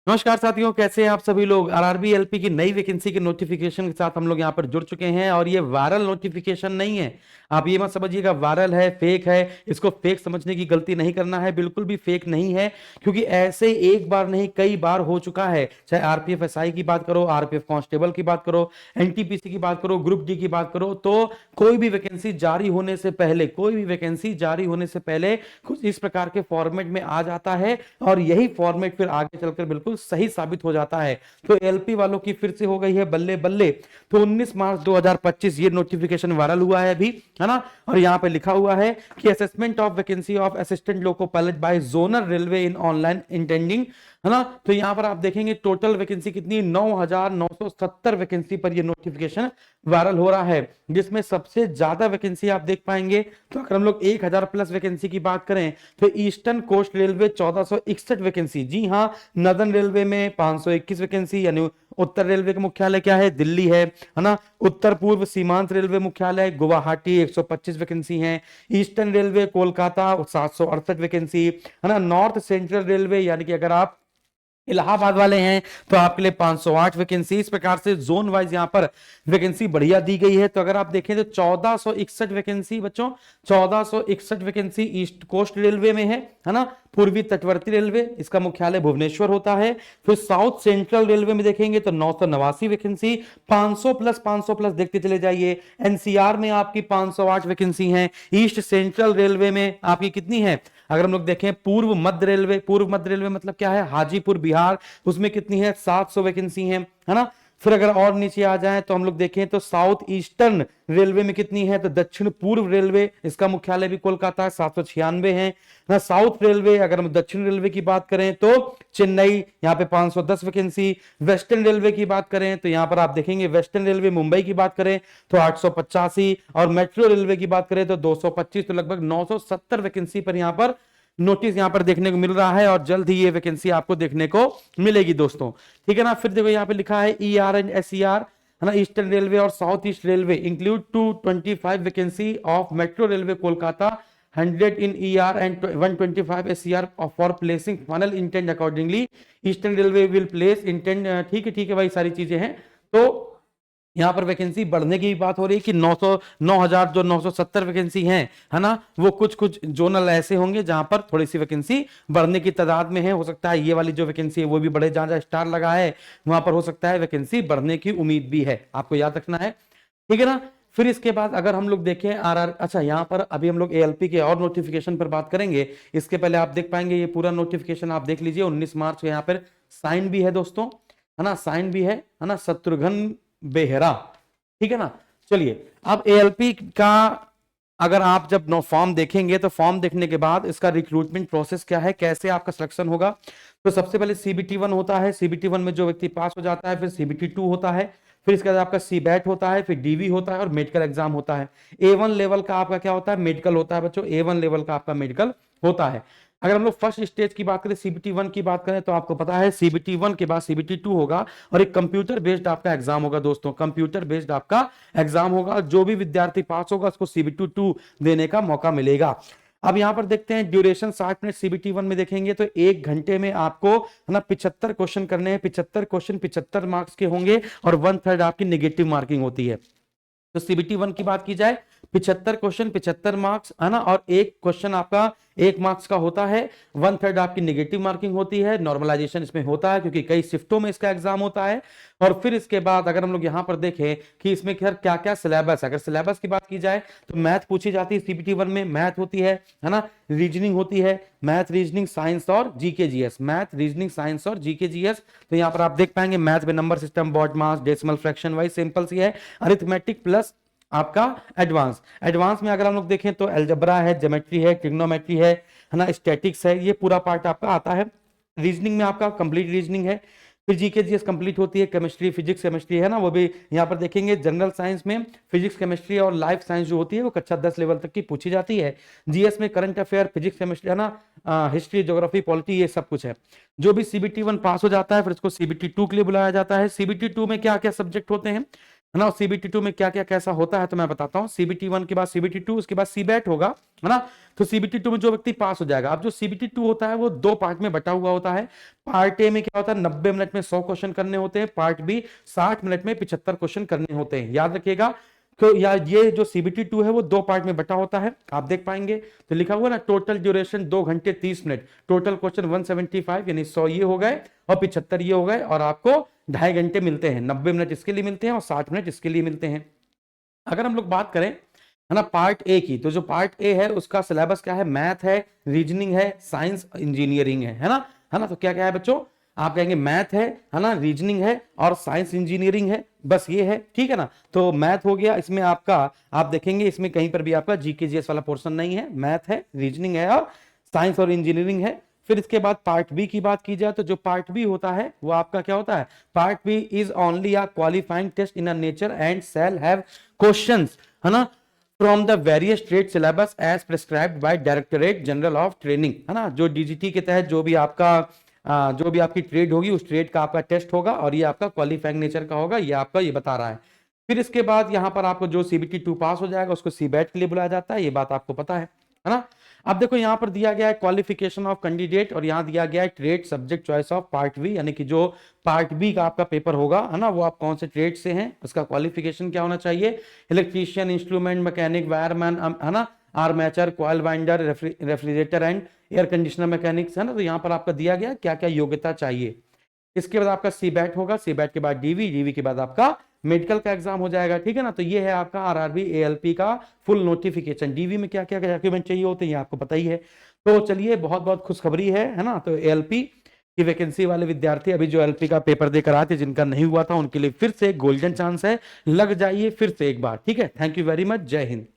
नमस्कार साथियों, कैसे हैं आप सभी लोग। आरआरबी एलपी की नई वैकेंसी के नोटिफिकेशन के साथ हम लोग यहाँ पर जुड़ चुके हैं और ये वायरल नोटिफिकेशन नहीं है। आप ये मत समझिएगा वायरल है, फेक है। इसको फेक समझने की गलती नहीं करना है, बिल्कुल भी फेक नहीं है। क्योंकि ऐसे एक बार नहीं कई बार हो चुका है। चाहे आरपीएफ एसआई की बात करो, आरपीएफ कांस्टेबल की बात करो, एनटीपीसी की बात करो, ग्रुप डी की बात करो, तो कोई भी वैकेंसी जारी होने से पहले कुछ इस प्रकार के फॉर्मेट में आ जाता है और यही फॉर्मेट फिर आगे चलकर बिल्कुल सही साबित हो जाता है। तो एलपी वालों की फिर से हो गई है बल्ले बल्ले। तो 19 मार्च 2025 ये नोटिफिकेशन वायरल हुआ है अभी, है ना। और यहां पे लिखा हुआ है कि assessment of vacancy of assistant loco pilot by zonal railway in online intending, है ना। तो यहां पर आप देखेंगे टोटल वैकेंसी कितनी, 9,970 वैकेंसी पर ये नोटिफिकेशन वायरल हो रहा है। जिसमें सबसे ज्यादा वैकेंसी आप देख पाएंगे, तो अगर हम लोग 1000 प्लस वैकेंसी की बात करें तो ईस्टर्न कोस्ट रेलवे 1461 वैकेंसी, जी हाँ। नदर्न रेलवे में 521 वैकेंसी, यानी उत्तर रेलवे का मुख्यालय क्या है, दिल्ली है ना। उत्तर पूर्व सीमांत रेलवे मुख्यालय गुवाहाटी 125 वैकेंसी है। ईस्टर्न रेलवे कोलकाता 768 वैकेंसी, है ना। नॉर्थ सेंट्रल रेलवे यानी कि अगर आप इलाहाबाद वाले हैं तो आपके लिए 508 वैकेंसी। इस प्रकार से जोन वाइज यहां पर वैकेंसी बढ़िया दी गई है। तो अगर आप देखें तो 1461 वैकेंसी बच्चों, 1461 वैकेंसी ईस्ट कोस्ट रेलवे में है ना। पूर्वी तटवर्ती रेलवे, इसका मुख्यालय भुवनेश्वर होता है। फिर साउथ सेंट्रल रेलवे में देखेंगे तो 989 वैकेंसी, 500 प्लस देखते चले जाइए। एनसीआर में आपकी 508 वैकेंसी है। ईस्ट सेंट्रल रेलवे में आपकी कितनी है, अगर हम लोग देखें पूर्व मध्य रेलवे मतलब क्या है, हाजीपुर बिहार, उसमें कितनी है, 700 वैकेंसी है ना। फिर अगर और नीचे आ जाएं तो हम लोग देखें तो साउथ ईस्टर्न रेलवे में कितनी है, तो दक्षिण पूर्व रेलवे, इसका मुख्यालय भी कोलकाता है, 796 है ना। साउथ रेलवे, अगर हम दक्षिण रेलवे की बात करें तो चेन्नई, यहाँ पे 510 वैकेंसी। वेस्टर्न रेलवे की बात करें तो यहाँ पर आप देखेंगे वेस्टर्न रेलवे मुंबई की बात करें तो 885, और मेट्रो रेलवे की बात करें तो 225। तो लगभग 970 वैकेंसी पर यहाँ पर नोटिस यहां पर देखने को मिल रहा है और जल्द ही ये वैकेंसी आपको देखने को मिलेगी दोस्तों, ठीक है ना। फिर देखो यहाँ पे लिखा है ईआर एंड एसईआर, है ना। ईस्टर्न रेलवे और south east railway include 225 vacancy of metro railway Kolkata, 100 in ER and 125 SCR for placing final intent accordingly. Eastern railway will place intent, ठीक है भाई, सारी चीजें हैं। तो यहां पर वैकेंसी बढ़ने की बात हो रही है कि 9,000 जो 970 वैकेंसी हैं, है ना, वो कुछ कुछ जोनल ऐसे होंगे जहां पर थोड़ी सी वैकेंसी बढ़ने की तादाद में है। हो सकता है ये वाली जो वैकेंसी है वो भी बढ़े, जहां जहां स्टार लगा है वहां पर हो सकता है वैकेंसी बढ़ने की उम्मीद भी है, आपको याद रखना है, ठीक है ना। फिर इसके बाद अगर हम लोग देखें अच्छा यहाँ पर अभी हम लोग एएलपी के और नोटिफिकेशन पर बात करेंगे। इसके पहले आप देख पाएंगे ये पूरा नोटिफिकेशन आप देख लीजिए। 19 मार्च को यहाँ पर साइन भी है दोस्तों, है ना, साइन भी है ना, शत्रुघ्न बेहरा, ठीक है ना। चलिए अब एएलपी का अगर आप जब नो फॉर्म देखेंगे तो फॉर्म देखने के बाद इसका रिक्रूटमेंट प्रोसेस क्या है, कैसे आपका सिलेक्शन होगा। तो सबसे पहले सीबीटी 1 होता है, सीबीटी 1 में जो व्यक्ति पास हो जाता है, फिर सीबीटी 2 होता है, फिर इसके बाद आपका सीबैट होता है, फिर डीवी होता है और मेडिकल एग्जाम होता है। ए1 लेवल का आपका क्या होता है, मेडिकल होता है बच्चों, ए1 लेवल का आपका मेडिकल होता है। अगर हम लोग फर्स्ट स्टेज की बात करें, सीबीटी 1 की बात करें, तो आपको पता है सीबीटी 1 के बाद सीबीटी 2 होगा और एक कंप्यूटर बेस्ड आपका एग्जाम होगा दोस्तों, कंप्यूटर बेस्ड आपका एग्जाम होगा। जो भी विद्यार्थी पास होगा उसको सीबीटी 2 देने का मौका मिलेगा। अब यहां पर देखते हैं ड्यूरेशन 60 मिनट सीबीटी 1 में देखेंगे तो 1 घंटे में आपको, है ना, 75 क्वेश्चन करने हैं। 75 क्वेश्चन 75 मार्क्स के होंगे और 1/3 आपकी नेगेटिव मार्किंग होती है। तो सीबीटी 1 की बात की जाए, 75 क्वेश्चन 75 मार्क्स, है ना, और एक क्वेश्चन आपका 1 मार्क्स का होता है। 1/3 आपकी नेगेटिव मार्किंग होती है। नॉर्मलाइजेशन इसमें होता है क्योंकि कई शिफ्टों में इसका एग्जाम होता है। और फिर इसके बाद अगर हम लोग यहां पर देखें कि इसमें क्या क्या सिलेबस, अगर सिलेबस की बात की जाए तो मैथ पूछी जाती है सीबीटी 1 में, मैथ होती है ना, रीजनिंग होती है, मैथ रीजनिंग साइंस और GK GS, math reasoning science और जीके जीएस। तो यहां पर आप देख पाएंगे मैथ में नंबर सिस्टम, बॉड मास, डेसिमल फ्रैक्शन वाइज, सिंपल सी है। अरिथमेटिक प्लस आपका एडवांस, एडवांस में अगर हम लोग देखें तो अलजेब्रा है, ज्योमेट्री है, ट्रिग्नोमेट्री है ना, स्टैटिक्स है, ये पूरा पार्ट आपका आता है। रीजनिंग में आपका कंप्लीट रीजनिंग है। फिर जीके जीएस कंप्लीट होती है, केमिस्ट्री फिजिक्स केमिस्ट्री है ना, वो भी यहाँ पर देखेंगे। जनरल साइंस में फिजिक्स केमिस्ट्री और लाइफ साइंस जो होती है वो कक्षा 10 लेवल तक की पूछी जाती है। जीएस में करंट अफेयर, फिजिक्स केमिस्ट्री, है ना, हिस्ट्री, ज्योग्राफी, पॉलिटी, ये सब कुछ है। जो भी सीबीटी 1 पास हो जाता है फिर इसको सीबीटी 2 के लिए बुलाया जाता है। सीबीटी 2 में क्या क्या सब्जेक्ट होते हैं, है ना। सीबीटी 2 में क्या क्या कैसा होता है तो मैं बताता हूँ। सीबीटी 1 के बाद सीबीटी 2, उसके बाद सीबैट होगा, है ना। तो सीबीटी 2 में जो व्यक्ति पास हो जाएगा, अब जो सीबीटी 2 होता है वो दो पार्ट में बटा हुआ होता है। पार्ट ए में क्या होता है, 90 मिनट में 100 क्वेश्चन करने होते हैं। पार्ट बी 60 मिनट में 75 क्वेश्चन करने होते हैं, याद रखिएगा। तो या ये जो सीबीटी 2 है वो दो पार्ट में बटा होता है, आप देख पाएंगे। तो लिखा हुआ ना, टोटल ड्यूरेशन 2 घंटे 30 मिनट, टोटल क्वेश्चन 175 यानी 100 ये हो गए और 75 ये हो गए, और आपको 2.5 घंटे मिलते हैं। 90 मिनट इसके लिए मिलते हैं और 60 मिनट इसके लिए मिलते हैं। अगर हम लोग बात करें, है ना, पार्ट ए की, तो जो पार्ट ए है उसका सिलेबस क्या है, मैथ है, रीजनिंग है, साइंस इंजीनियरिंग है ना। है ना, तो क्या क्या है बच्चों, आप कहेंगे मैथ है ना, रीजनिंग है और साइंस इंजीनियरिंग है, बस ये है, ठीक है ना। तो मैथ हो गया, इसमें आपका आप देखेंगे इसमें कहीं पर भी आपका जीके जीएस वाला पोर्शन नहीं है, मैथ है, रीजनिंग है और साइंस और इंजीनियरिंग है। फिर इसके बाद पार्ट बी की बात की जाए तो जो पार्ट बी होता है वो आपका क्या होता है, part B is only a qualifying test in a nature and shall have questions, है ना, from the various trade syllabus as prescribed by directorate general of training, है ना। जो डीजीटी के तहत जो भी आपका जो भी आपकी ट्रेड होगी उस ट्रेड का आपका टेस्ट होगा और ये आपका क्वालिफाइंग नेचर का होगा, ये आपका ये बता रहा है। फिर इसके बाद यहाँ पर आपको जो सीबीटी 2 पास हो जाएगा उसको सीबैट के लिए बुलाया जाता है, ये बात आपको पता है ना। अब देखो यहाँ पर दिया गया है क्वालिफिकेशन ऑफ कैंडिडेट और यहाँ दिया गया है trade subject choice of part B, यानी कि जो पार्ट बी का आपका पेपर होगा, है ना, वो आप कौन से ट्रेड से हैं, उसका क्वालिफिकेशन क्या होना चाहिए, इलेक्ट्रीशियन, इंस्ट्रूमेंट मैकेनिक, वायरमैन, है ना, armature, coil winder, refrigerator and air conditioner mechanics, है ना। तो यहाँ पर आपका दिया गया क्या क्या योग्यता चाहिए। इसके बाद आपका सीबैट होगा, सीबैट के बाद डीवी, डीवी के बाद आपका मेडिकल का एग्जाम हो जाएगा, ठीक है ना। तो ये है आपका आरआरबी एएलपी का फुल नोटिफिकेशन। डीवी में क्या क्या डॉक्यूमेंट चाहिए होते हैं आपको पता ही है। तो चलिए, बहुत बहुत खुशखबरी है ना। तो एएलपी की वैकेंसी वाले विद्यार्थी अभी जो एलपी का पेपर देकर आते, जिनका नहीं हुआ था, उनके लिए फिर से गोल्डन चांस है, लग जाइए फिर से एक बार, ठीक है। थैंक यू वेरी मच, जय हिंद।